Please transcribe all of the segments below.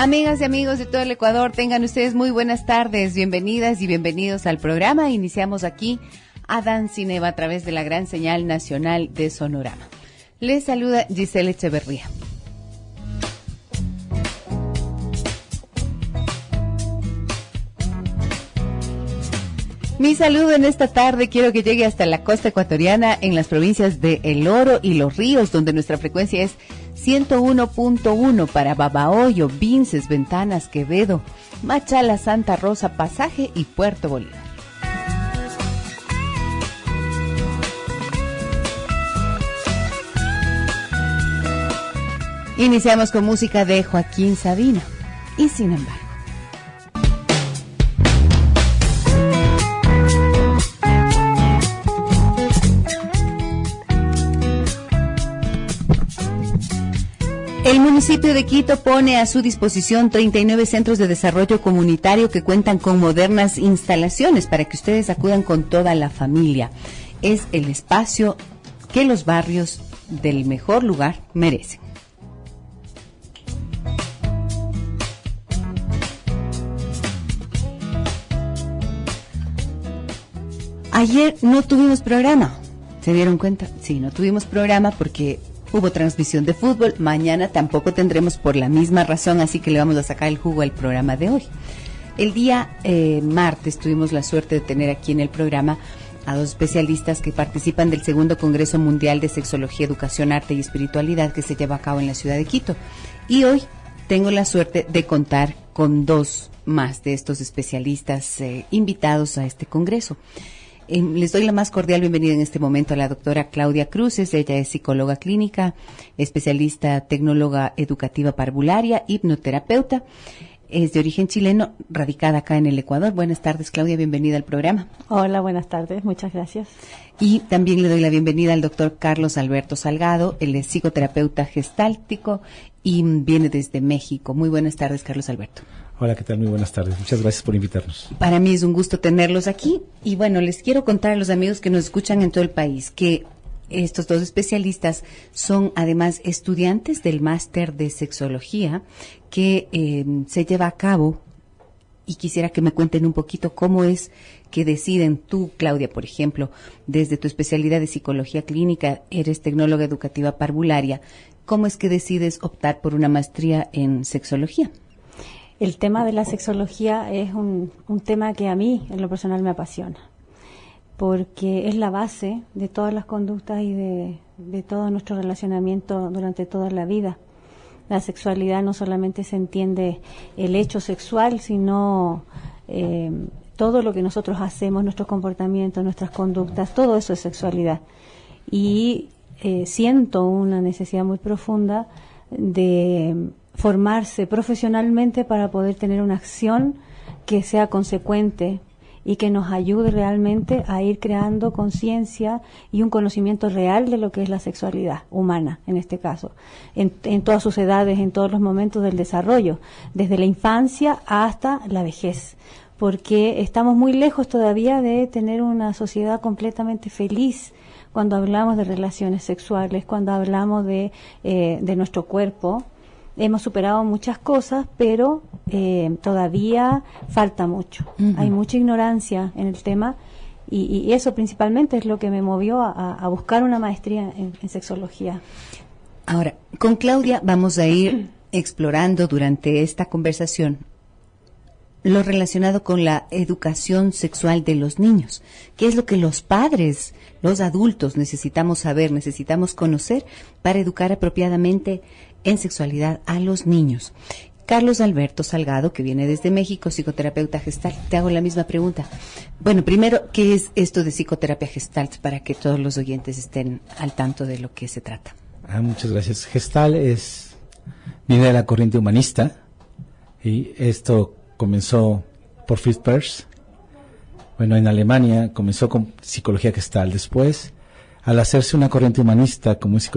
Amigas y amigos de todo el Ecuador, tengan ustedes muy buenas tardes, bienvenidas y bienvenidos al programa. Iniciamos aquí Adán Cineva a través de la gran señal nacional de Sonorama. Les saluda Giselle Echeverría. Mi saludo en esta tarde quiero que llegue hasta la costa ecuatoriana en las provincias de El Oro y Los Ríos, donde nuestra frecuencia es 101.1 para Babahoyo, Vinces, Ventanas, Quevedo, Machala, Santa Rosa, Pasaje y Puerto Bolívar. Iniciamos con música de Joaquín Sabina y Sin embargo. El municipio de Quito pone a su disposición 39 centros de desarrollo comunitario que cuentan con modernas instalaciones para que ustedes acudan con toda la familia. Es el espacio que los barrios del mejor lugar merecen. Ayer no tuvimos programa. ¿Se dieron cuenta? Sí, no tuvimos programa porque hubo transmisión de fútbol. Mañana tampoco tendremos por la misma razón, así que le vamos a sacar el jugo al programa de hoy. El día martes tuvimos la suerte de tener aquí en el programa a dos especialistas que participan del segundo Congreso Mundial de Sexología, Educación, Arte y Espiritualidad que se lleva a cabo en la ciudad de Quito. Y hoy tengo la suerte de contar con dos más de estos especialistas invitados a este congreso. Les doy la más cordial bienvenida en este momento a la doctora Claudia Cruces. Ella es psicóloga clínica, especialista tecnóloga educativa parvularia, hipnoterapeuta. Es de origen chileno, radicada acá en el Ecuador. Buenas tardes, Claudia, bienvenida al programa. Hola, buenas tardes, muchas gracias. Y también le doy la bienvenida al doctor Carlos Alberto Salgado. Él es psicoterapeuta gestáltico y viene desde México. Muy buenas tardes, Carlos Alberto. Hola, ¿qué tal? Muy buenas tardes. Muchas gracias por invitarnos. Para mí es un gusto tenerlos aquí. Y bueno, les quiero contar a los amigos que nos escuchan en todo el país que estos dos especialistas son además estudiantes del máster de sexología que se lleva a cabo. Y quisiera que me cuenten un poquito cómo es que deciden tú, Claudia, por ejemplo, desde tu especialidad de psicología clínica, eres tecnóloga educativa parvularia. ¿Cómo es que decides optar por una maestría en sexología? El tema de la sexología es un tema que a mí, en lo personal, me apasiona, porque es la base de todas las conductas y de todo nuestro relacionamiento durante toda la vida. La sexualidad no solamente se entiende el hecho sexual, sino todo lo que nosotros hacemos, nuestros comportamientos, nuestras conductas, todo eso es sexualidad. Y siento una necesidad muy profunda de formarse profesionalmente para poder tener una acción que sea consecuente y que nos ayude realmente a ir creando conciencia y un conocimiento real de lo que es la sexualidad humana, en este caso, en todas sus edades, en todos los momentos del desarrollo, desde la infancia hasta la vejez, porque estamos muy lejos todavía de tener una sociedad completamente feliz cuando hablamos de relaciones sexuales, cuando hablamos de nuestro cuerpo. Hemos superado muchas cosas, pero todavía falta mucho. Uh-huh. Hay mucha ignorancia en el tema y eso principalmente es lo que me movió a buscar una maestría en sexología. Ahora, con Claudia vamos a ir explorando durante esta conversación lo relacionado con la educación sexual de los niños. ¿Qué es lo que los padres, los adultos necesitamos saber, necesitamos conocer para educar apropiadamente en sexualidad a los niños? Carlos Alberto Salgado, que viene desde México, psicoterapeuta gestalt, te hago la misma pregunta. Bueno, primero, ¿qué es esto de psicoterapia gestalt para que todos los oyentes estén al tanto de lo que se trata? Muchas gracias. Gestalt viene de la corriente humanista y esto comenzó por Fritz Perls. Bueno, en Alemania comenzó con psicología gestalt. Después, al hacerse una corriente humanista como es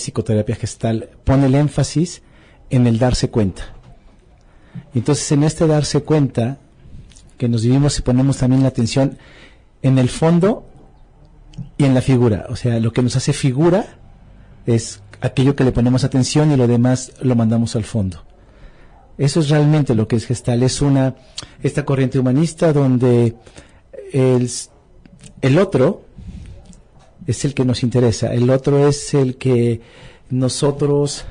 psicoterapia gestalt, pone el énfasis en el darse cuenta. Entonces, en este darse cuenta, que nos dividimos y ponemos también la atención en el fondo y en la figura. O sea, lo que nos hace figura es aquello que le ponemos atención y lo demás lo mandamos al fondo. Eso es realmente lo que es Gestalt. Es esta corriente humanista donde el otro es el que nos interesa, el otro es el que nosotros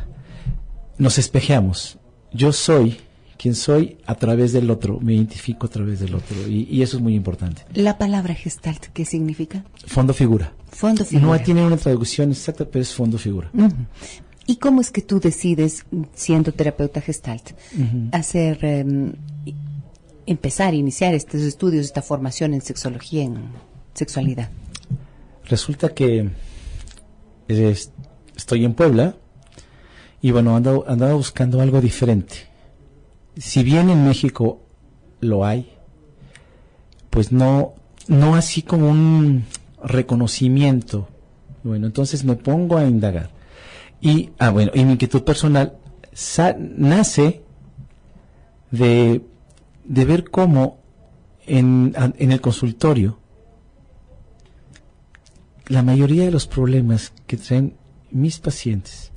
nos espejeamos. Yo soy quien soy a través del otro, me identifico a través del otro, y eso es muy importante. La palabra Gestalt, ¿qué significa? Fondo figura. Fondo figura. No tiene una traducción exacta, pero es fondo figura. ¿Y cómo es que tú decides, siendo terapeuta Gestalt, iniciar estos estudios, esta formación en sexología, en sexualidad? Resulta que estoy en Puebla y bueno, andaba buscando algo diferente. Si bien en México lo hay, pues no así como un reconocimiento. Bueno, entonces me pongo a indagar. Y mi inquietud personal nace de ver cómo en el consultorio la mayoría de los problemas que traen mis pacientes,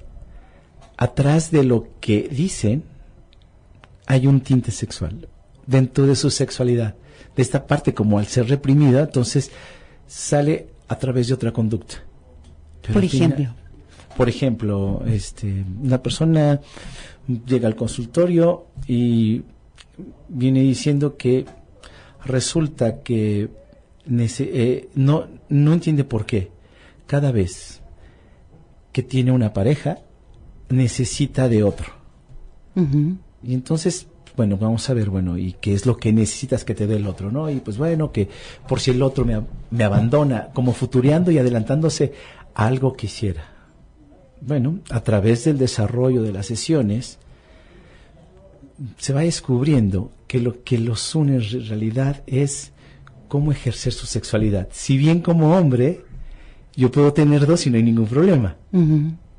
atrás de lo que dicen, hay un tinte sexual, dentro de su sexualidad. De esta parte, como al ser reprimida, entonces sale a través de otra conducta. Pero por ejemplo, una persona llega al consultorio y viene diciendo que resulta que no entiende por qué cada vez que tiene una pareja necesita de otro. Y entonces, bueno, vamos a ver, ¿y qué es lo que necesitas que te dé el otro, no? Y pues bueno, que por si el otro me abandona, como futureando y adelantándose a algo que hiciera. Bueno, a través del desarrollo de las sesiones se va descubriendo que lo que los une en realidad es cómo ejercer su sexualidad. Si bien como hombre yo puedo tener dos y no hay ningún problema,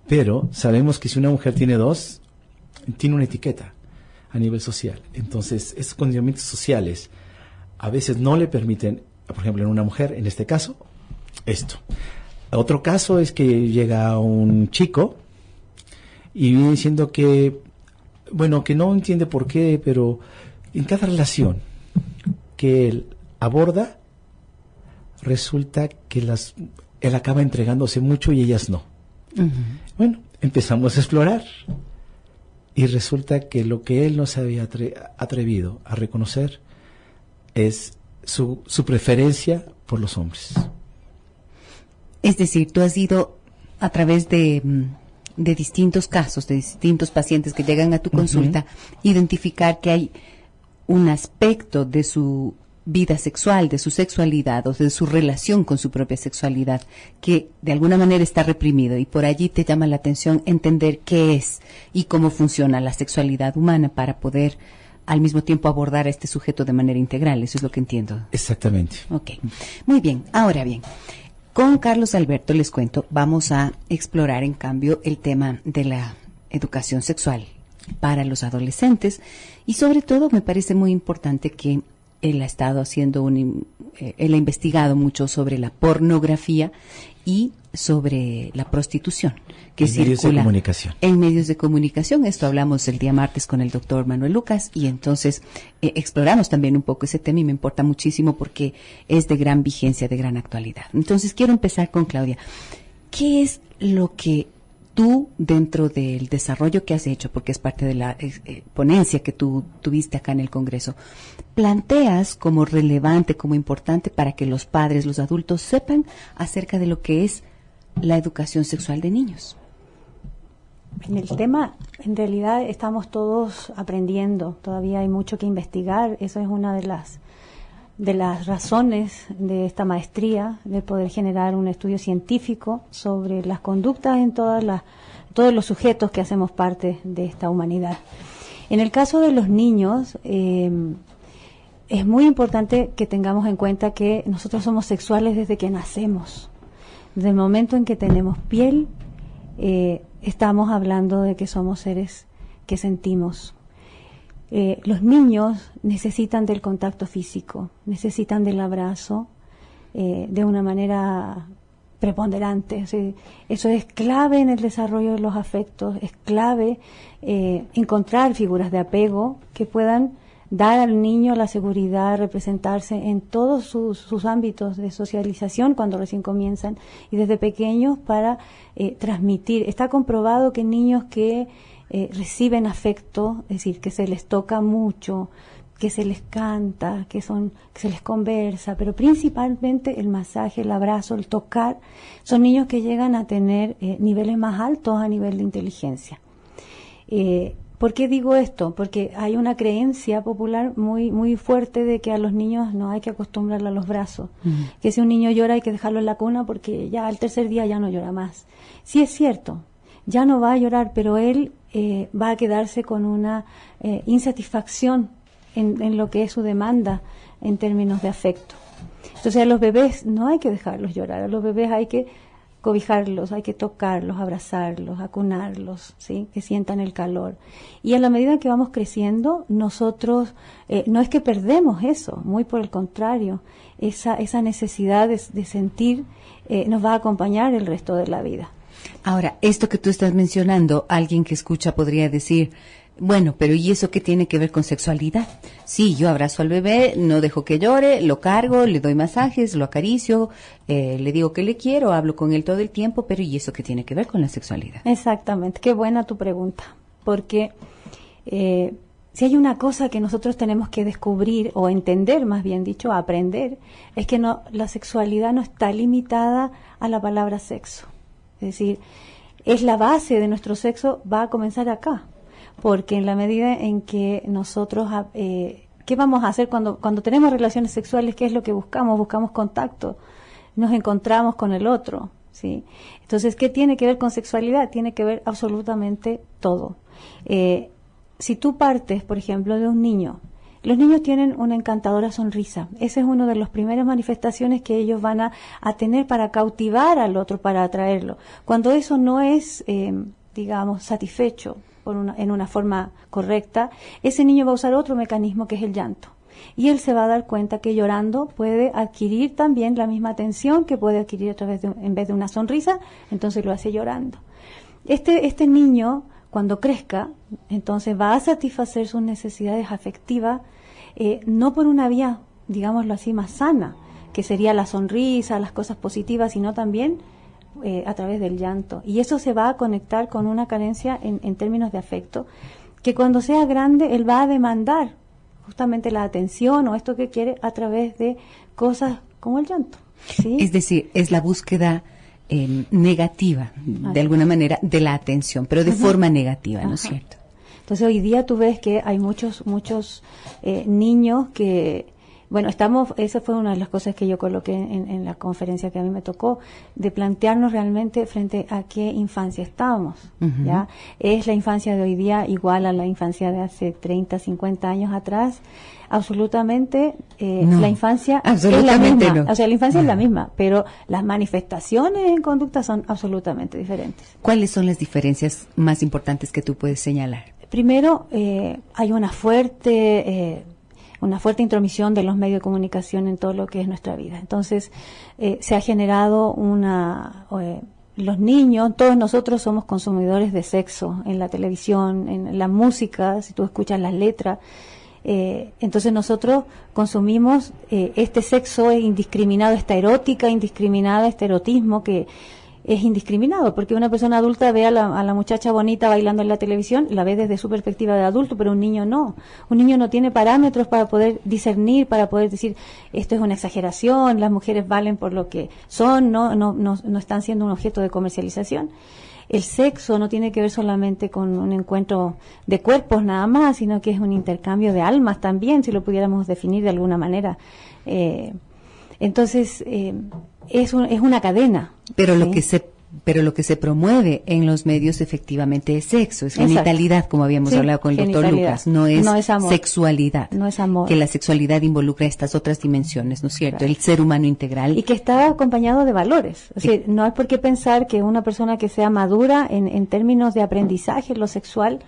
pero sabemos que si una mujer tiene dos, tiene una etiqueta a nivel social. Entonces, esos condicionamientos sociales a veces no le permiten, por ejemplo, en una mujer, en este caso, esto. Otro caso es que llega un chico y viene diciendo que no entiende por qué, pero en cada relación que él aborda, resulta que él acaba entregándose mucho y ellas no. Bueno, empezamos a explorar y resulta que lo que él no se había atrevido a reconocer es su preferencia por los hombres. Es decir, tú has ido a través de distintos casos, de distintos pacientes que llegan a tu consulta, identificar que hay un aspecto de su vida sexual, de su sexualidad o de su relación con su propia sexualidad que de alguna manera está reprimido, y por allí te llama la atención entender qué es y cómo funciona la sexualidad humana para poder al mismo tiempo abordar a este sujeto de manera integral. Eso es lo que entiendo. Exactamente. Ok, muy bien. Ahora bien, con Carlos Alberto, les cuento, vamos a explorar en cambio el tema de la educación sexual para los adolescentes, y sobre todo me parece muy importante que él ha estado haciendo él ha investigado mucho sobre la pornografía y sobre la prostitución que circula en medios de comunicación. Esto hablamos el día martes con el doctor Manuel Lucas, y entonces exploramos también un poco ese tema, y me importa muchísimo porque es de gran vigencia, de gran actualidad. Entonces quiero empezar con Claudia. ¿Qué es lo que tú, dentro del desarrollo que has hecho, porque es parte de la ponencia que tú tuviste acá en el Congreso, planteas como relevante, como importante para que los padres, los adultos sepan acerca de lo que es la educación sexual de niños? En el tema, en realidad estamos todos aprendiendo, todavía hay mucho que investigar. Eso es una de las razones de esta maestría, de poder generar un estudio científico sobre las conductas en todos los sujetos que hacemos parte de esta humanidad. En el caso de los niños, es muy importante que tengamos en cuenta que nosotros somos sexuales desde que nacemos. Desde el momento en que tenemos piel, estamos hablando de que somos seres que sentimos. Los niños necesitan del contacto físico, necesitan del abrazo de una manera preponderante. ¿Sí? Eso es clave en el desarrollo de los afectos, es clave encontrar figuras de apego que puedan dar al niño la seguridad, representarse en todos sus ámbitos de socialización cuando recién comienzan y desde pequeños para transmitir. Está comprobado que niños que reciben afecto, es decir, que se les toca mucho, que se les canta, que se les conversa, pero principalmente el masaje, el abrazo, el tocar, son niños que llegan a tener niveles más altos a nivel de inteligencia. ¿Por qué digo esto? Porque hay una creencia popular muy muy fuerte de que a los niños no hay que acostumbrarlos a los brazos, que si un niño llora hay que dejarlo en la cuna porque ya al tercer día ya no llora más. Sí es cierto, ya no va a llorar, pero él va a quedarse con una insatisfacción en lo que es su demanda en términos de afecto. Entonces a los bebés no hay que dejarlos llorar, a los bebés hay que cobijarlos, hay que tocarlos, abrazarlos, acunarlos, ¿sí? Que sientan el calor. Y a la medida que vamos creciendo, nosotros no es que perdemos eso, muy por el contrario, esa necesidad de sentir nos va a acompañar el resto de la vida. Ahora, esto que tú estás mencionando, alguien que escucha podría decir, bueno, pero ¿y eso qué tiene que ver con sexualidad? Sí, yo abrazo al bebé, no dejo que llore, lo cargo, le doy masajes, lo acaricio, le digo que le quiero, hablo con él todo el tiempo, pero ¿y eso qué tiene que ver con la sexualidad? Exactamente, qué buena tu pregunta, porque si hay una cosa que nosotros tenemos que descubrir, o entender, más bien dicho, aprender, es que no, la sexualidad no está limitada a la palabra sexo. Es decir, es la base de nuestro sexo, va a comenzar acá. Porque en la medida en que nosotros, ¿qué vamos a hacer cuando tenemos relaciones sexuales? ¿Qué es lo que buscamos? Buscamos contacto, nos encontramos con el otro, ¿sí? Entonces, ¿qué tiene que ver con sexualidad? Tiene que ver absolutamente todo. Si tú partes, por ejemplo, de un niño, los niños tienen una encantadora sonrisa. Esa es una de las primeras manifestaciones que ellos van a tener para cautivar al otro, para atraerlo. Cuando eso no es, digamos, satisfecho, en una forma correcta, ese niño va a usar otro mecanismo que es el llanto. Y él se va a dar cuenta que llorando puede adquirir también la misma atención que puede adquirir a través en vez de una sonrisa, entonces lo hace llorando. Este niño, cuando crezca, entonces va a satisfacer sus necesidades afectivas, no por una vía, digámoslo así, más sana, que sería la sonrisa, las cosas positivas, sino también a través del llanto. Y eso se va a conectar con una carencia en términos de afecto, que cuando sea grande él va a demandar justamente la atención o esto que quiere a través de cosas como el llanto, ¿sí? Es decir, es la búsqueda negativa, de alguna manera, de la atención, pero de forma negativa, ¿no es cierto? Entonces hoy día tú ves que hay muchos niños que... Bueno, esa fue una de las cosas que yo coloqué en la conferencia que a mí me tocó, de plantearnos realmente frente a qué infancia estábamos, ¿ya? ¿Es la infancia de hoy día igual a la infancia de hace 30, 50 años atrás? Absolutamente, no, la infancia es la misma. No. O sea, la infancia es la misma, pero las manifestaciones en conducta son absolutamente diferentes. ¿Cuáles son las diferencias más importantes que tú puedes señalar? Primero, hay una fuerte intromisión de los medios de comunicación en todo lo que es nuestra vida. Entonces, se ha generado los niños, todos nosotros somos consumidores de sexo en la televisión, en la música, si tú escuchas las letras. Entonces nosotros consumimos este sexo indiscriminado, esta erótica indiscriminada, este erotismo que es indiscriminado, porque una persona adulta ve a la muchacha bonita bailando en la televisión, la ve desde su perspectiva de adulto, pero un niño no. Un niño no tiene parámetros para poder discernir, para poder decir, esto es una exageración, las mujeres valen por lo que son, no están siendo un objeto de comercialización. El sexo no tiene que ver solamente con un encuentro de cuerpos nada más, sino que es un intercambio de almas también, si lo pudiéramos definir de alguna manera. Entonces, es una cadena. Pero ¿sí? Lo que se promueve en los medios efectivamente es sexo, es genitalidad, como habíamos hablado con el doctor Lucas, no es sexualidad. No es amor. Que la sexualidad involucra estas otras dimensiones, ¿no es cierto? Claro. El ser humano integral. Y que está acompañado de valores. O sea, no hay por qué pensar que una persona que sea madura en términos de aprendizaje en lo sexual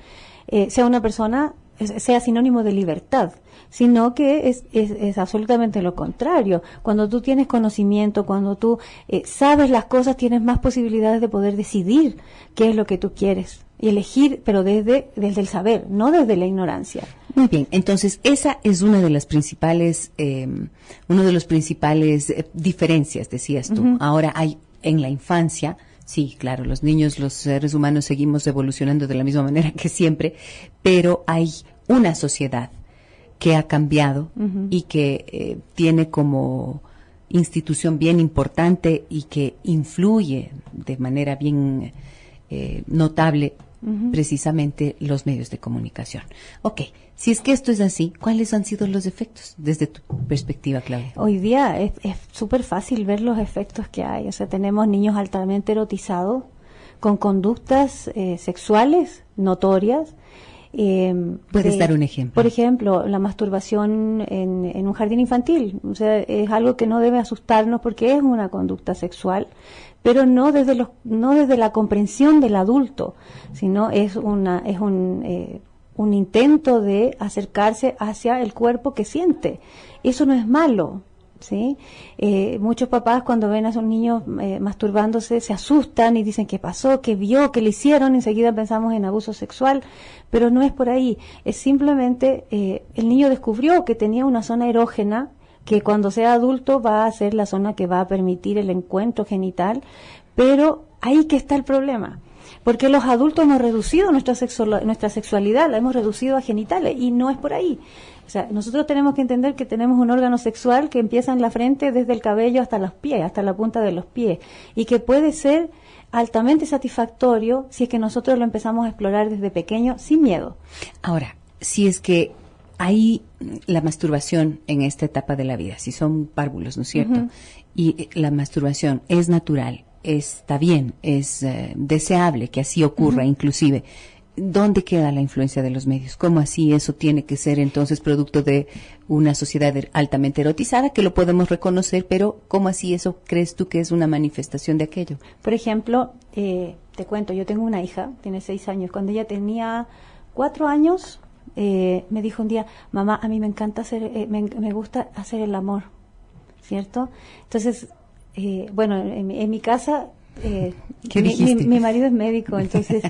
sea una persona sea sinónimo de libertad, sino que es absolutamente lo contrario. Cuando tú tienes conocimiento, cuando tú sabes las cosas, tienes más posibilidades de poder decidir qué es lo que tú quieres y elegir, pero desde el saber, no desde la ignorancia. Muy bien, entonces esa es una de las principales, uno de los principales diferencias, decías tú. Uh-huh. Ahora hay en la infancia, sí, claro, los niños, los seres humanos seguimos evolucionando de la misma manera que siempre, pero hay una sociedad que ha cambiado uh-huh. y que tiene como institución bien importante y que influye de manera bien notable uh-huh. precisamente los medios de comunicación. Ok, si es que esto es así, ¿cuáles han sido los efectos desde tu perspectiva, Claudia? Hoy día es súper fácil ver los efectos que hay. O sea, tenemos niños altamente erotizados, con conductas sexuales notorias. ¿Puedes dar un ejemplo? Por ejemplo, la masturbación en un jardín infantil. O sea, es algo que no debe asustarnos porque es una conducta sexual, pero no desde la comprensión del adulto, sino es un intento de acercarse hacia el cuerpo que siente. Eso no es malo, ¿sí? Muchos papás cuando ven a sus niños masturbándose se asustan y dicen qué pasó, qué vio, qué le hicieron, enseguida pensamos en abuso sexual, pero no es por ahí, es simplemente el niño descubrió que tenía una zona erógena que cuando sea adulto va a ser la zona que va a permitir el encuentro genital, pero ahí que está el problema. Porque los adultos hemos reducido nuestra sexualidad, la hemos reducido a genitales y no es por ahí. O sea, nosotros tenemos que entender que tenemos un órgano sexual que empieza en la frente desde el cabello hasta los pies, hasta la punta de los pies, y que puede ser altamente satisfactorio si es que nosotros lo empezamos a explorar desde pequeño sin miedo. Ahora, si es que hay la masturbación en esta etapa de la vida, si son párvulos, ¿no es cierto? Uh-huh. Y la masturbación es natural, está bien, es deseable que así ocurra, uh-huh. inclusive. ¿Dónde queda la influencia de los medios? ¿Cómo así eso tiene que ser entonces producto de una sociedad altamente erotizada, que lo podemos reconocer, pero ¿cómo así eso crees tú que es una manifestación de aquello? Por ejemplo, te cuento, yo tengo una hija, tiene 6 años, cuando ella tenía 4 años, me dijo un día, mamá, a mí me encanta me gusta hacer el amor, ¿cierto? Entonces, bueno, en mi casa, mi marido es médico, entonces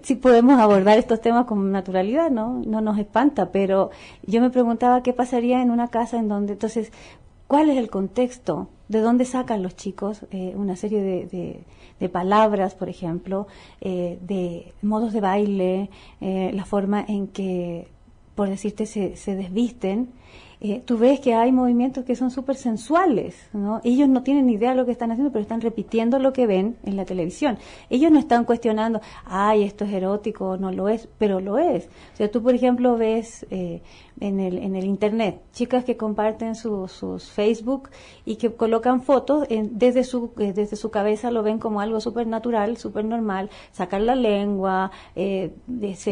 sí podemos abordar estos temas con naturalidad, ¿no? No nos espanta, pero yo me preguntaba qué pasaría en una casa en donde, entonces, ¿cuál es el contexto? ¿De dónde sacan los chicos una serie de palabras, por ejemplo, de modos de baile, la forma en que, por decirte, se desvisten? Tú ves que hay movimientos que son súper sensuales, ¿no? Ellos no tienen ni idea de lo que están haciendo, pero están repitiendo lo que ven en la televisión. Ellos no están cuestionando, ay, esto es erótico, no lo es, pero lo es. O sea, tú, por ejemplo, ves en el internet chicas que comparten sus Facebook y que colocan fotos desde su cabeza, lo ven como algo súper natural, súper normal, sacan la lengua,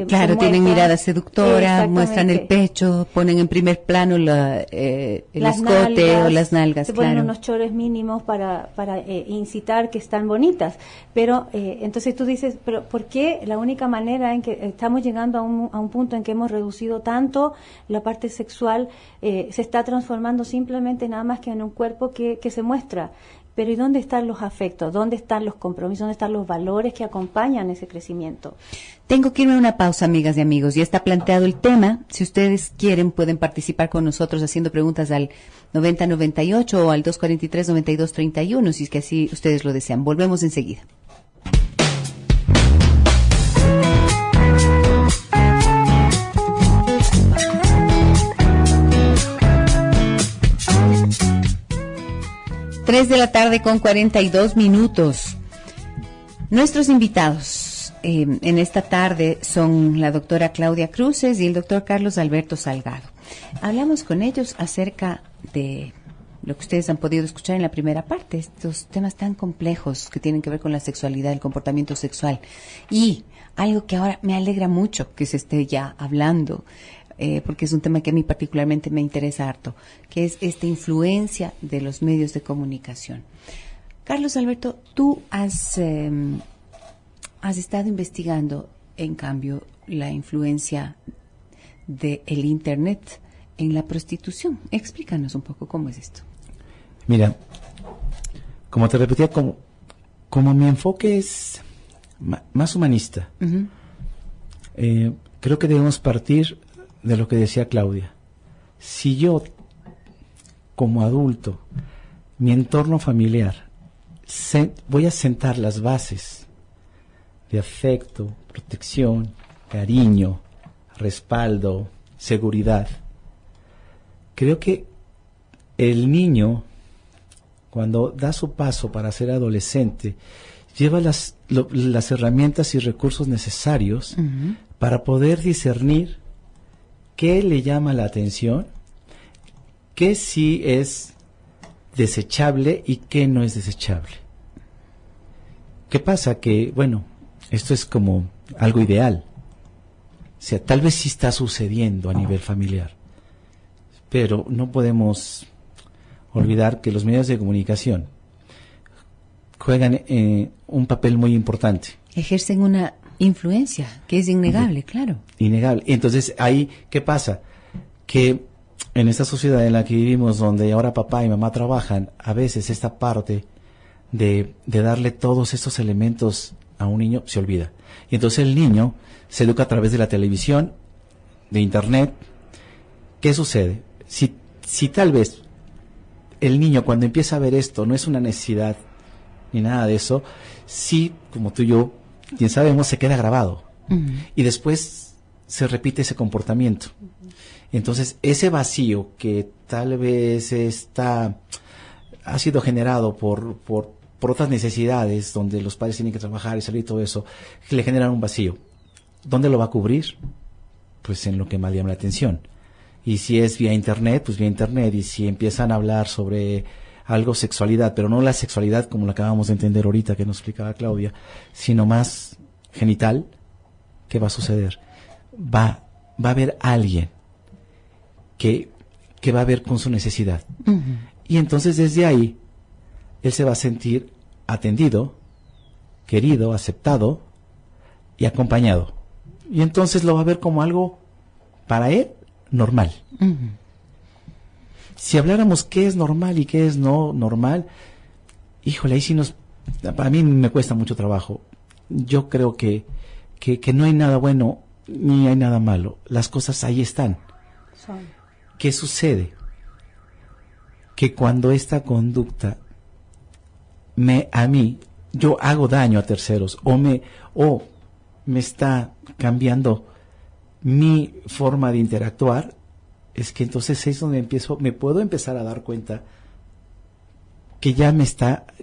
claro, tienen mirada seductora, muestran el pecho, ponen en primer plano el escote o las nalgas, se ponen unos chores mínimos para incitar que están bonitas, pero entonces tú dices, pero ¿por qué la única manera en que estamos llegando a un punto en que hemos reducido tanto la parte sexual, se está transformando simplemente nada más que en un cuerpo que se muestra? Pero ¿y dónde están los afectos? ¿Dónde están los compromisos? ¿Dónde están los valores que acompañan ese crecimiento? Tengo que irme a una pausa, amigas y amigos. Ya está planteado el tema. Si ustedes quieren, pueden participar con nosotros haciendo preguntas al 9098 o al 243-9231, si es que así ustedes lo desean. Volvemos enseguida. Tres de la tarde con 42 minutos. Nuestros invitados en esta tarde son la doctora Claudia Cruces y el doctor Carlos Alberto Salgado. Hablamos con ellos acerca de lo que ustedes han podido escuchar en la primera parte, estos temas tan complejos que tienen que ver con la sexualidad, el comportamiento sexual. Y algo que ahora me alegra mucho que se esté ya hablando, porque es un tema que a mí particularmente me interesa harto, que es esta influencia de los medios de comunicación. Carlos Alberto, tú has estado investigando, en cambio, la influencia del Internet en la prostitución. Explícanos un poco cómo es esto. Mira, como te repetía, como mi enfoque es más humanista, creo que debemos partir de lo que decía Claudia. Si yo, como adulto, mi entorno familiar, voy a sentar las bases de afecto, protección, cariño, respaldo, seguridad, creo que el niño, cuando da su paso para ser adolescente, lleva las herramientas y recursos necesarios para poder discernir qué le llama la atención, qué sí es desechable y qué no es desechable. ¿Qué pasa? Que, bueno, esto es como algo ideal. O sea, tal vez sí está sucediendo a nivel familiar, pero no podemos olvidar que los medios de comunicación juegan un papel muy importante. Ejercen una influencia que es innegable, claro. Innegable. Entonces, ahí, ¿qué pasa? Que en esta sociedad en la que vivimos, donde ahora papá y mamá trabajan, a veces esta parte de darle todos estos elementos a un niño se olvida. Y entonces el niño se educa a través de la televisión, de internet. ¿Qué sucede? Si tal vez el niño, cuando empieza a ver esto, no es una necesidad ni nada de eso, sí, como tú y yo bien sabemos, se queda grabado. Y después se repite ese comportamiento. Entonces, ese vacío que tal vez ha sido generado por otras necesidades, donde los padres tienen que trabajar y salir y todo eso, que le generan un vacío. ¿Dónde lo va a cubrir? Pues en lo que más llama la atención. Y si es vía internet, pues vía internet. Y si empiezan a hablar sobre algo sexualidad, pero no la sexualidad como la acabamos de entender ahorita, que nos explicaba Claudia, sino más genital, ¿qué va a suceder? Va a haber alguien que va a ver con su necesidad. Y entonces desde ahí, él se va a sentir atendido, querido, aceptado y acompañado. Y entonces lo va a ver como algo, para él, normal. Si habláramos qué es normal y qué es no normal, híjole, ahí sí a mí me cuesta mucho trabajo. Yo creo que no hay nada bueno ni hay nada malo. Las cosas ahí están. ¿Qué sucede? Que cuando esta conducta yo hago daño a terceros o me está cambiando mi forma de interactuar, es que entonces es donde me puedo empezar a dar cuenta que ya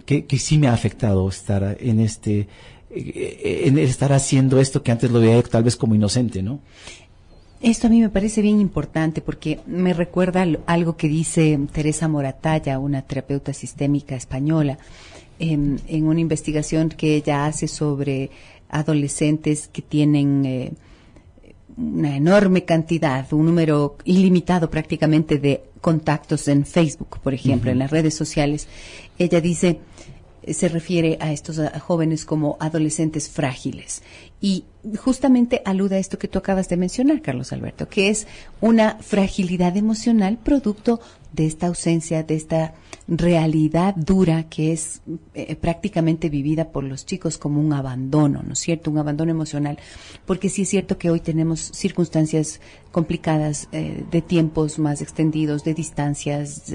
que sí me ha afectado estar en estar haciendo esto que antes lo veía tal vez como inocente, ¿no? Esto a mí me parece bien importante porque me recuerda algo que dice Teresa Moratalla, una terapeuta sistémica española, en una investigación que ella hace sobre adolescentes que tienen una enorme cantidad, un número ilimitado prácticamente de contactos en Facebook, por ejemplo, en las redes sociales. Ella dice, se refiere a estos jóvenes como adolescentes frágiles. Y justamente alude a esto que tú acabas de mencionar, Carlos Alberto, que es una fragilidad emocional producto de esta ausencia, de esta realidad dura que es prácticamente vivida por los chicos como un abandono, ¿no es cierto? Un abandono emocional. Porque sí es cierto que hoy tenemos circunstancias complicadas, de tiempos más extendidos, de distancias,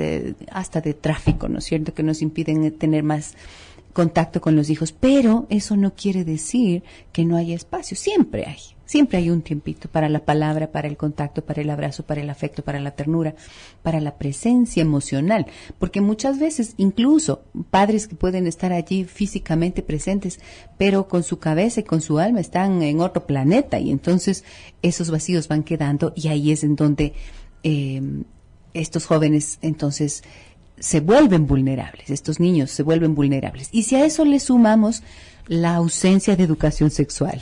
hasta de tráfico, ¿no es cierto?, que nos impiden tener más contacto con los hijos, pero eso no quiere decir que no haya espacio. Siempre hay un tiempito para la palabra, para el contacto, para el abrazo, para el afecto, para la ternura, para la presencia emocional, porque muchas veces incluso padres que pueden estar allí físicamente presentes, pero con su cabeza y con su alma están en otro planeta, y entonces esos vacíos van quedando, y ahí es en donde estos jóvenes entonces se vuelven vulnerables, estos niños se vuelven vulnerables. Y si a eso le sumamos la ausencia de educación sexual,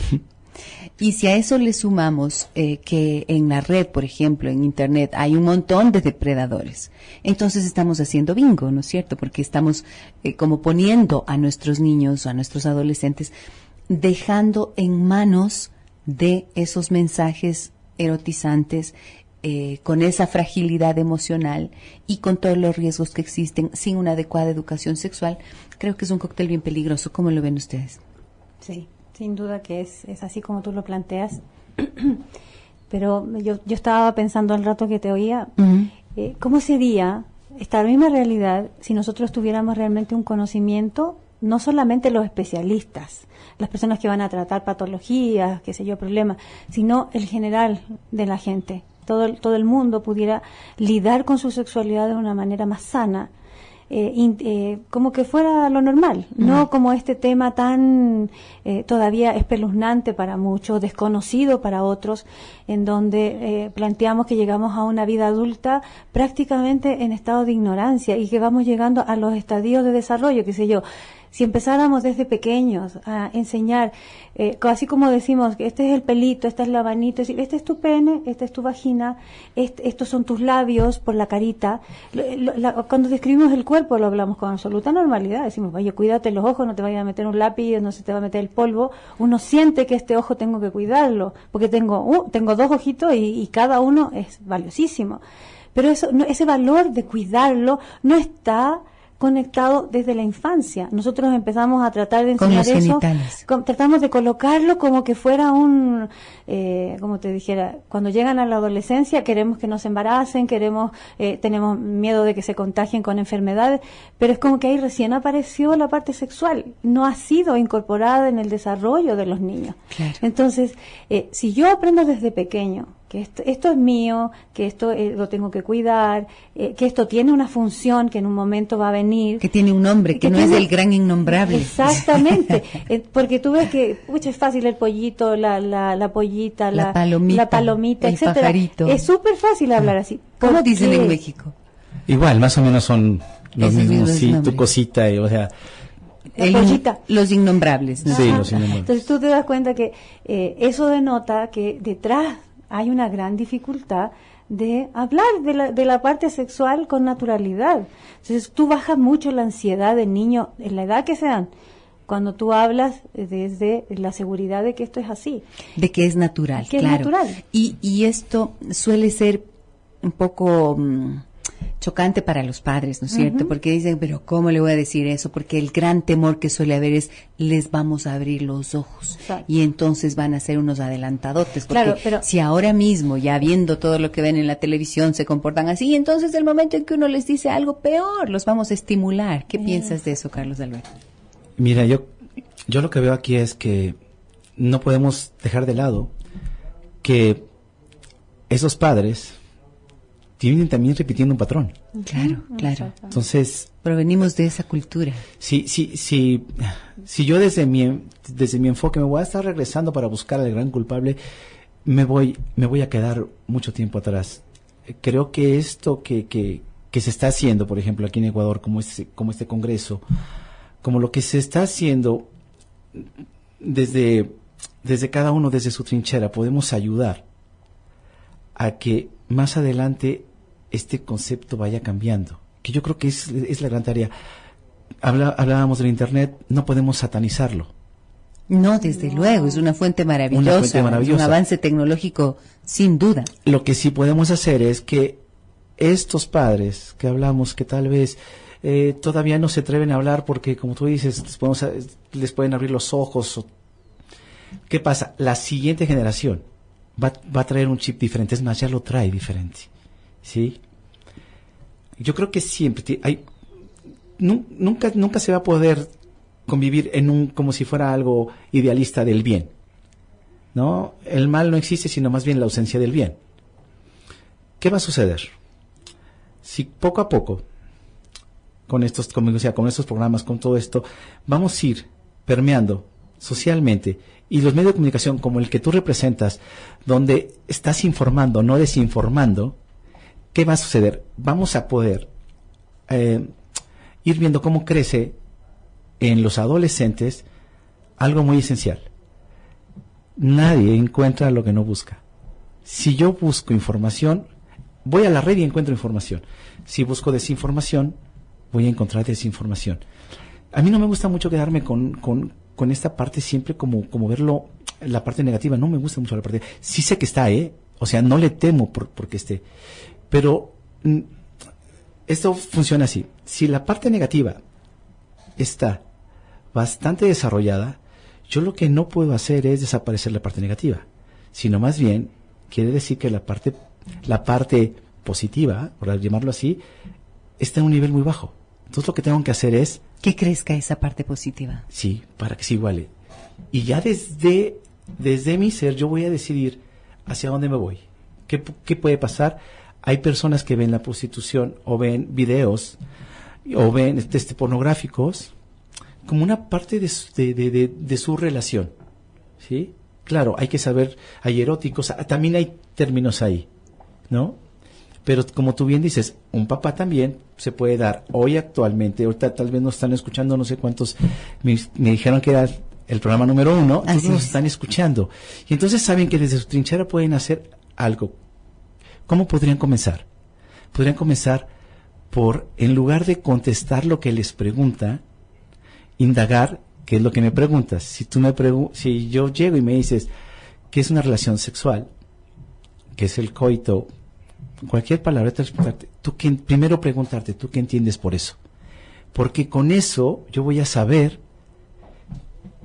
y si a eso le sumamos que en la red, por ejemplo, en Internet, hay un montón de depredadores, entonces estamos haciendo bingo, ¿no es cierto? Porque estamos como poniendo a nuestros niños, a nuestros adolescentes, dejando en manos de esos mensajes erotizantes, con esa fragilidad emocional y con todos los riesgos que existen sin una adecuada educación sexual, creo que es un cóctel bien peligroso. ¿Cómo lo ven ustedes? Sí, sin duda que es así como tú lo planteas. Pero yo estaba pensando al rato que te oía, ¿cómo sería esta misma realidad si nosotros tuviéramos realmente un conocimiento, no solamente los especialistas, las personas que van a tratar patologías, qué sé yo, problemas, sino el general de la gente? Todo el mundo pudiera lidiar con su sexualidad de una manera más sana, como que fuera lo normal, no como este tema tan todavía espeluznante para muchos, desconocido para otros, en donde planteamos que llegamos a una vida adulta prácticamente en estado de ignorancia y que vamos llegando a los estadios de desarrollo, qué sé yo. Si empezáramos desde pequeños a enseñar, así como decimos que este es el pelito, esta es la manito, este es tu pene, esta es tu vagina, estos son tus labios por la carita. Cuando describimos el cuerpo lo hablamos con absoluta normalidad. Decimos, oye, cuídate los ojos, no te vayas a meter un lápiz, no se te va a meter el polvo. Uno siente que este ojo tengo que cuidarlo, porque tengo 2 ojitos y cada uno es valiosísimo. Pero ese valor de cuidarlo no está conectado desde la infancia. Nosotros empezamos a tratar de enseñar eso, tratamos de colocarlo como que fuera como te dijera, cuando llegan a la adolescencia queremos que no se embaracen, tenemos miedo de que se contagien con enfermedades, pero es como que ahí recién apareció la parte sexual, no ha sido incorporada en el desarrollo de los niños. Claro. Entonces, si yo aprendo desde pequeño que esto es mío, que esto lo tengo que cuidar, que esto tiene una función que en un momento va a venir. Que tiene un nombre, que no es el gran innombrable. Exactamente, porque tú ves que es fácil el pollito, la pollita, la palomita, el etcétera. Pajarito. Es súper fácil hablar así. ¿Cómo dicen en México? Igual, más o menos son los mismos, sí, nombres. tu cosita, o sea... Los innombrables, ¿no? Sí, los innombrables. Entonces tú te das cuenta que eso denota que detrás hay una gran dificultad de hablar de la parte sexual con naturalidad. Entonces tú bajas mucho la ansiedad del niño en la edad que sean, cuando tú hablas desde la seguridad de que esto es así. De que es natural, que claro. Es natural. Y esto suele ser un poco chocante para los padres, ¿no es cierto? Porque dicen, pero ¿cómo le voy a decir eso? Porque el gran temor que suele haber es, les vamos a abrir los ojos. Exacto. Y entonces van a ser unos adelantadotes. Porque claro, pero si ahora mismo, ya viendo todo lo que ven en la televisión, se comportan así, entonces el momento en que uno les dice algo peor, los vamos a estimular. ¿Qué piensas de eso, Carlos Alberto? Mira, yo lo que veo aquí es que no podemos dejar de lado que esos padres vienen también repitiendo un patrón. Claro, claro. Entonces, provenimos de esa cultura. Si yo desde mi enfoque me voy a estar regresando para buscar al gran culpable, me voy a quedar mucho tiempo atrás. Creo que esto que se está haciendo, por ejemplo, aquí en Ecuador, como este congreso, como lo que se está haciendo desde cada uno, desde su trinchera, podemos ayudar a que más adelante este concepto vaya cambiando, que yo creo que es la gran tarea. Hablábamos del Internet, no podemos satanizarlo. No, desde luego, es una fuente maravillosa, es un avance tecnológico sin duda. Lo que sí podemos hacer es que estos padres que hablamos, que tal vez todavía no se atreven a hablar porque, como tú dices, les pueden abrir los ojos. ¿Qué pasa? La siguiente generación va a traer un chip diferente, es más, ya lo trae diferente. ¿Sí? Yo creo que siempre nunca se va a poder convivir como si fuera algo idealista del bien, ¿no? El mal no existe, sino más bien la ausencia del bien. ¿Qué va a suceder? Si poco a poco, con estos programas, con todo esto, vamos a ir permeando socialmente, y los medios de comunicación como el que tú representas, donde estás informando, no desinformando, ¿qué va a suceder? Vamos a poder ir viendo cómo crece en los adolescentes algo muy esencial. Nadie encuentra lo que no busca. Si yo busco información, voy a la red y encuentro información. Si busco desinformación, voy a encontrar desinformación. A mí no me gusta mucho quedarme con esta parte siempre como verlo, la parte negativa. No me gusta mucho la parte. Sí sé que está, O sea, no le temo porque esté. Pero esto funciona así. Si la parte negativa está bastante desarrollada, yo lo que no puedo hacer es desaparecer la parte negativa, sino más bien quiere decir que la parte positiva, por llamarlo así, está en un nivel muy bajo. Entonces lo que tengo que hacer es que crezca esa parte positiva. Sí, para que se iguale. Y ya desde mi ser yo voy a decidir hacia dónde me voy. ¿Qué puede pasar? Hay personas que ven la prostitución o ven videos o ven pornográficos como una parte de su relación, ¿sí? Claro, hay que saber, hay eróticos, también hay términos ahí, ¿no? Pero como tú bien dices, un papá también se puede dar hoy actualmente, ahorita tal vez nos están escuchando, no sé cuántos, me dijeron que era el programa número 1, todos nos están escuchando. Y entonces saben que desde su trinchera pueden hacer algo. ¿Cómo podrían comenzar? Podrían comenzar por, en lugar de contestar lo que les pregunta, indagar qué es lo que me preguntas. Si yo llego y me dices, ¿qué es una relación sexual? ¿Qué es el coito? Cualquier palabra, primero preguntarte, ¿tú qué entiendes por eso? Porque con eso yo voy a saber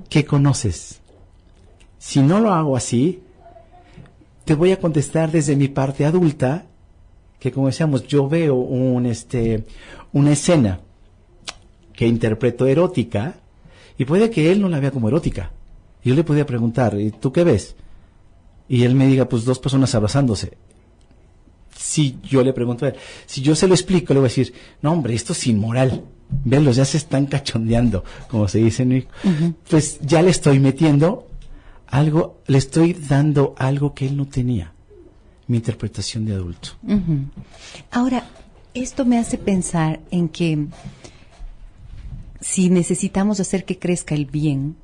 qué conoces. Si no lo hago así, te voy a contestar desde mi parte adulta, que como decíamos, yo veo una escena que interpreto erótica, y puede que él no la vea como erótica. Yo le podría preguntar, ¿y tú qué ves? Y él me diga, pues 2 personas abrazándose. Si yo le pregunto a él, si yo se lo explico, le voy a decir, no hombre, esto es inmoral. Velos, ya se están cachondeando, como se dice en Pues ya le estoy metiendo algo, le estoy dando algo que él no tenía. Mi interpretación de adulto. Ahora, esto me hace pensar en que si necesitamos hacer que crezca el bien,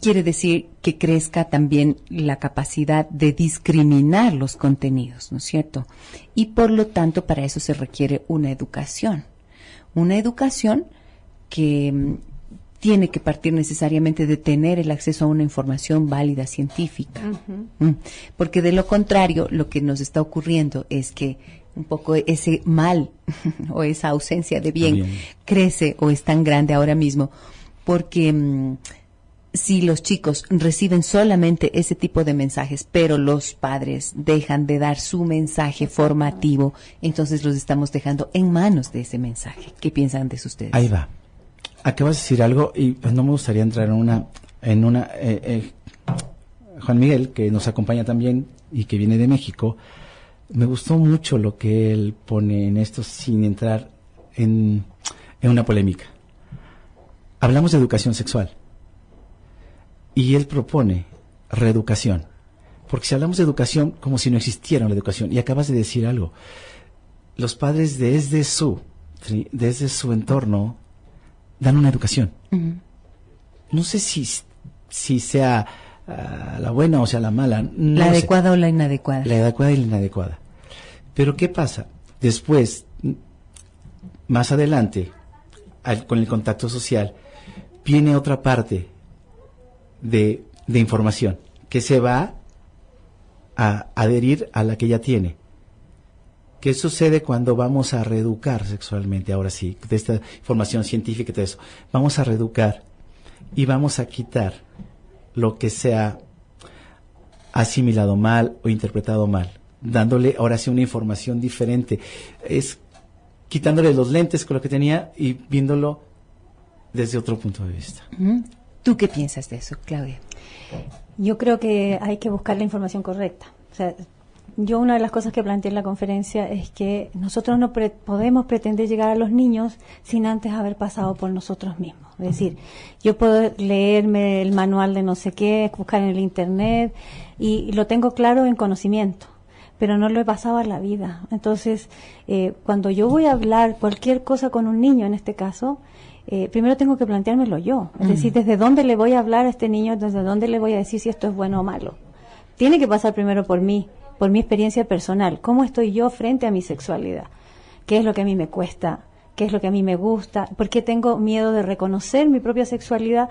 quiere decir que crezca también la capacidad de discriminar los contenidos, ¿no es cierto? Y por lo tanto, para eso se requiere una educación que tiene que partir necesariamente de tener el acceso a una información válida, científica. Porque de lo contrario, lo que nos está ocurriendo es que un poco ese mal o esa ausencia de bien crece o es tan grande ahora mismo, porque si los chicos reciben solamente ese tipo de mensajes, pero los padres dejan de dar su mensaje formativo, entonces los estamos dejando en manos de ese mensaje. ¿Qué piensan de ustedes? Ahí va. Acabas de decir algo y no me gustaría entrar en una Juan Miguel, que nos acompaña también y que viene de México, me gustó mucho lo que él pone en esto sin entrar en una polémica. Hablamos de educación sexual y él propone reeducación, porque si hablamos de educación como si no existiera la educación, y acabas de decir algo, los padres desde su entorno dan una educación. No sé si sea la buena o sea la mala. No la adecuada o la inadecuada. La adecuada y la inadecuada. Pero ¿qué pasa? Después, más adelante, con el contacto social, viene otra parte de información que se va a adherir a la que ya tiene. ¿Qué sucede cuando vamos a reeducar sexualmente? Ahora sí, de esta información científica y todo eso. Vamos a reeducar y vamos a quitar lo que sea asimilado mal o interpretado mal, dándole ahora sí una información diferente. Es quitándole los lentes con lo que tenía y viéndolo desde otro punto de vista. ¿Tú qué piensas de eso, Claudia? Yo creo que hay que buscar la información correcta. O sea, yo una de las cosas que planteé en la conferencia es que nosotros no podemos pretender llegar a los niños sin antes haber pasado por nosotros mismos. Es decir, yo puedo leerme el manual de no sé qué, buscar en el internet y lo tengo claro en conocimiento, pero no lo he pasado a la vida. Entonces, cuando yo voy a hablar cualquier cosa con un niño, en este caso, primero tengo que planteármelo yo. Es decir, ¿desde dónde le voy a hablar a este niño? ¿Desde dónde le voy a decir si esto es bueno o malo? Tiene que pasar primero por mí, por mi experiencia personal. ¿Cómo estoy yo frente a mi sexualidad? ¿Qué es lo que a mí me cuesta? ¿Qué es lo que a mí me gusta? ¿Por qué tengo miedo de reconocer mi propia sexualidad?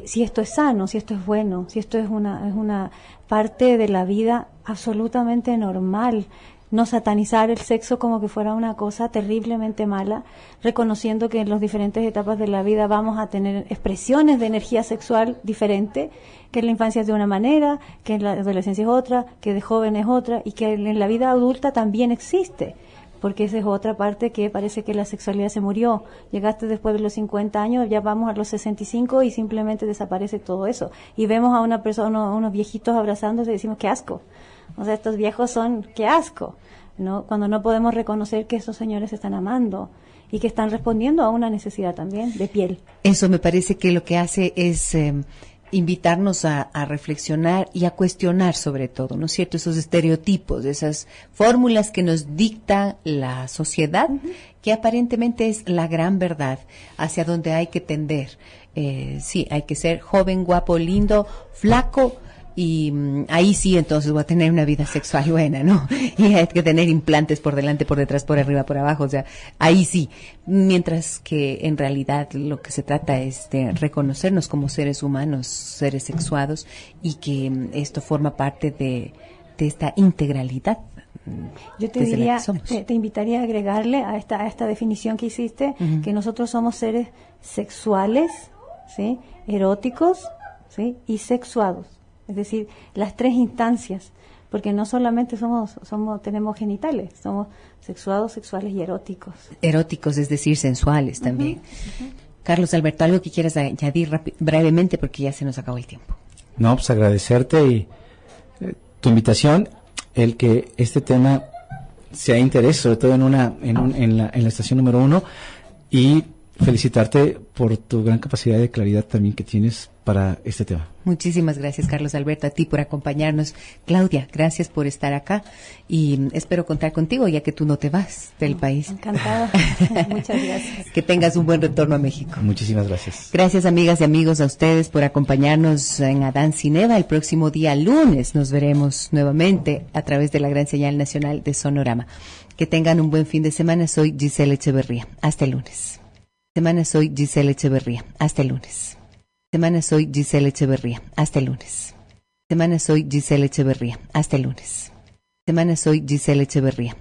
si esto es sano, si esto es bueno, si esto es una parte de la vida absolutamente normal. No satanizar el sexo como que fuera una cosa terriblemente mala, reconociendo que en las diferentes etapas de la vida vamos a tener expresiones de energía sexual diferente, que en la infancia es de una manera, que en la adolescencia es otra, que de joven es otra, y que en la vida adulta también existe, porque esa es otra parte que parece que la sexualidad se murió. Llegaste después de los 50 años, ya vamos a los 65 y simplemente desaparece todo eso. Y vemos a una persona, unos viejitos abrazándose y decimos, qué asco. O sea, estos viejos son, qué asco, ¿no? Cuando no podemos reconocer que esos señores se están amando y que están respondiendo a una necesidad también de piel. Eso me parece que lo que hace es invitarnos a reflexionar y a cuestionar sobre todo, ¿no es cierto? Esos estereotipos, esas fórmulas que nos dicta la sociedad, que aparentemente es la gran verdad hacia donde hay que tender. Sí, hay que ser joven, guapo, lindo, flaco, y ahí sí entonces voy a tener una vida sexual buena, ¿no? Y hay que tener implantes por delante, por detrás, por arriba, por abajo, o sea, ahí sí. Mientras que en realidad lo que se trata es de reconocernos como seres humanos, seres sexuados, y que esto forma parte de esta integralidad. Yo te diría, te invitaría a agregarle a esta definición que hiciste, que nosotros somos seres sexuales, ¿sí? Eróticos, ¿sí? Y sexuados. Es decir, las tres instancias, porque no solamente tenemos genitales, somos sexuados, sexuales y eróticos. Eróticos, es decir, sensuales también. Carlos Alberto, algo que quieras añadir brevemente porque ya se nos acabó el tiempo. No, pues agradecerte y tu invitación, el que este tema sea interés, sobre todo en la estación número 1, y felicitarte por tu gran capacidad de claridad también que tienes para este tema. Muchísimas gracias, Carlos Alberto, a ti por acompañarnos. Claudia, gracias por estar acá y espero contar contigo ya que tú no te vas del país. Encantada. Muchas gracias. Que tengas un buen retorno a México. Muchísimas gracias. Gracias, amigas y amigos, a ustedes por acompañarnos en Adán Cineva. El próximo día lunes nos veremos nuevamente a través de la gran señal nacional de Sonorama. Que tengan un buen fin de semana. Soy Gisela Echeverría. Hasta el lunes. Soy Gisela Echeverría. Hasta el lunes. Soy Gisela Echeverría. Hasta el lunes. Soy Gisela Echeverría. Hasta el lunes. Soy Gisela Echeverría.